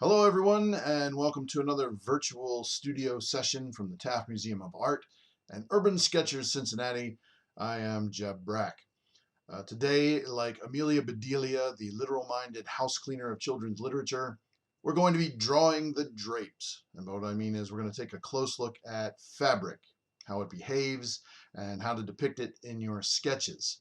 Hello, everyone, and welcome to another virtual studio session from the Taft Museum of Art and Urban Sketchers, Cincinnati. I am Jeb Brack. Today, like Amelia Bedelia, the literal-minded house cleaner of children's literature, we're going to be drawing the drapes. And what I mean is we're going to take a close look at fabric, how it behaves, and how to depict it in your sketches.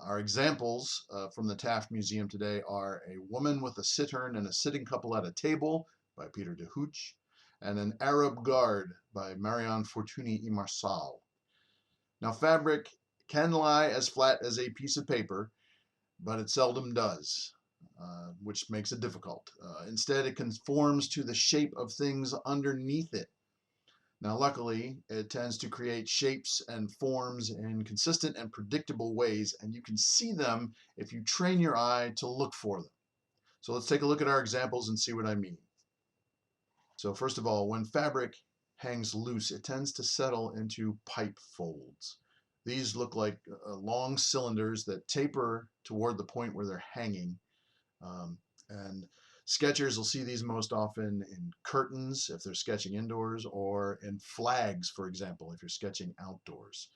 Our examples from the Taft Museum today are A Woman with a Cittern and a Sitting Couple at a Table by Peter de Hooch, and An Arab Guard by Marion Fortuny y Marsal. Now, fabric can lie as flat as a piece of paper, but it seldom does, which makes it difficult. Instead, it conforms to the shape of things underneath it. Now, luckily, it tends to create shapes and forms in consistent and predictable ways, and you can see them if you train your eye to look for them. So let's take a look at our examples and see what I mean. So first of all, when fabric hangs loose, it tends to settle into pipe folds. These look like long cylinders that taper toward the point where they're hanging. And sketchers will see these most often in curtains if they're sketching indoors, or in flags, for example, if you're sketching outdoors.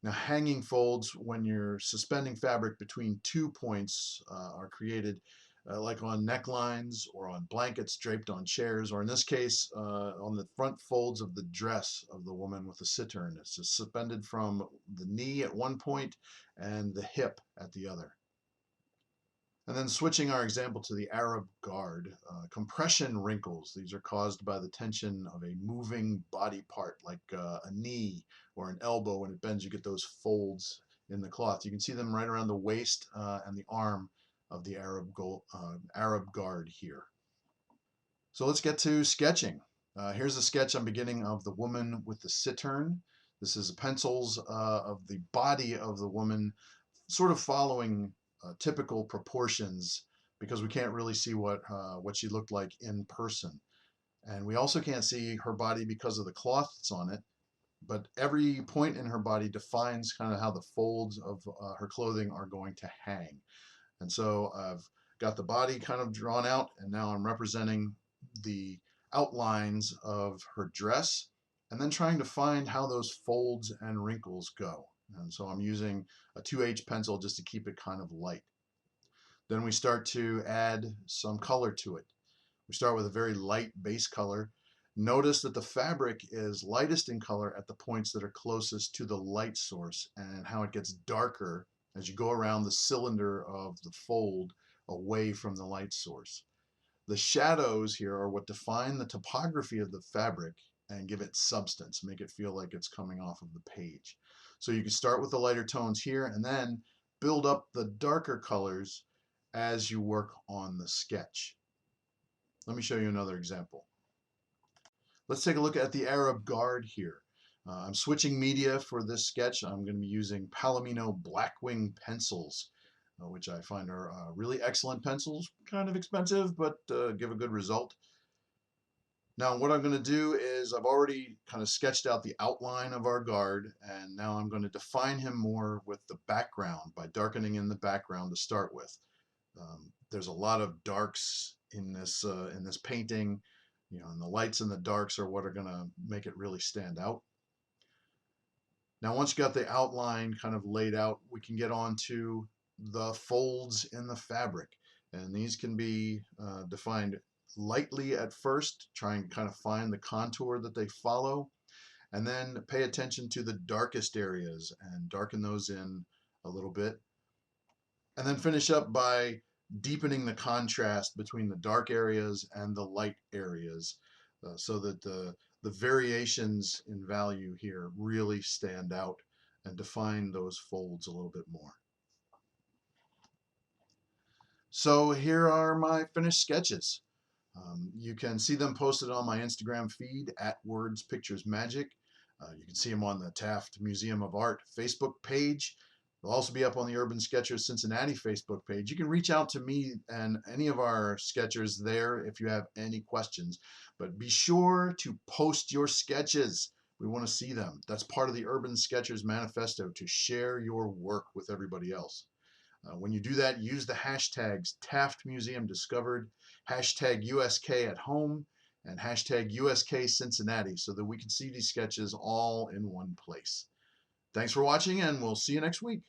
Now, hanging folds, when you're suspending fabric between 2 points, are created like on necklines or on blankets draped on chairs, or in this case, on the front folds of the dress of the woman with the cittern. It's suspended from the knee at one point and the hip at the other. And then switching our example to the Arab guard, compression wrinkles. These are caused by the tension of a moving body part, like a knee or an elbow. When it bends, you get those folds in the cloth. You can see them right around the waist and the arm of the Arab guard here. So let's get to sketching. Here's a sketch I'm beginning of the woman with the cittern. This is pencils of the body of the woman, sort of following typical proportions, because we can't really see what she looked like in person. And we also can't see her body because of the cloth that's on it, but every point in her body defines kind of how the folds of her clothing are going to hang. And so I've got the body kind of drawn out, and now I'm representing the outlines of her dress, and then trying to find how those folds and wrinkles go. And so I'm using a 2H pencil just to keep it kind of light. Then we start to add some color to it. We start with a very light base color. Notice that the fabric is lightest in color at the points that are closest to the light source, and how it gets darker as you go around the cylinder of the fold away from the light source. The shadows here are what define the topography of the fabric and give it substance, make it feel like it's coming off of the page. So you can start with the lighter tones here and then build up the darker colors as you work on the sketch. Let me show you another example. Let's take a look at the Arab guard here. I'm switching media for this sketch. I'm going to be using Palomino Blackwing pencils, which I find are really excellent pencils. Kind of expensive, but give a good result. Now what I'm going to do is I've already kind of sketched out the outline of our guard, and now I'm going to define him more with the background by darkening in the background to start with. There's a lot of darks in this painting, and the lights and the darks are what are going to make it really stand out. Now once you got the outline kind of laid out, we can get on to the folds in the fabric, and these can be defined lightly at first, trying to kind of find the contour that they follow, and then pay attention to the darkest areas and darken those in a little bit, and then finish up by deepening the contrast between the dark areas and the light areas, so that the variations in value here really stand out and define those folds a little bit more. So here are my finished sketches. You can see them posted on my Instagram feed at Words Pictures Magic. You can see them on the Taft Museum of Art Facebook page. They'll also be up on the Urban Sketchers Cincinnati Facebook page. You can reach out to me and any of our sketchers there if you have any questions. But be sure to post your sketches. We want to see them. That's part of the Urban Sketchers Manifesto, to share your work with everybody else. When you do that, use the hashtags Taft Museum Discovered, hashtag USK at home, and hashtag USK Cincinnati so that we can see these sketches all in one place. Thanks for watching, and we'll see you next week.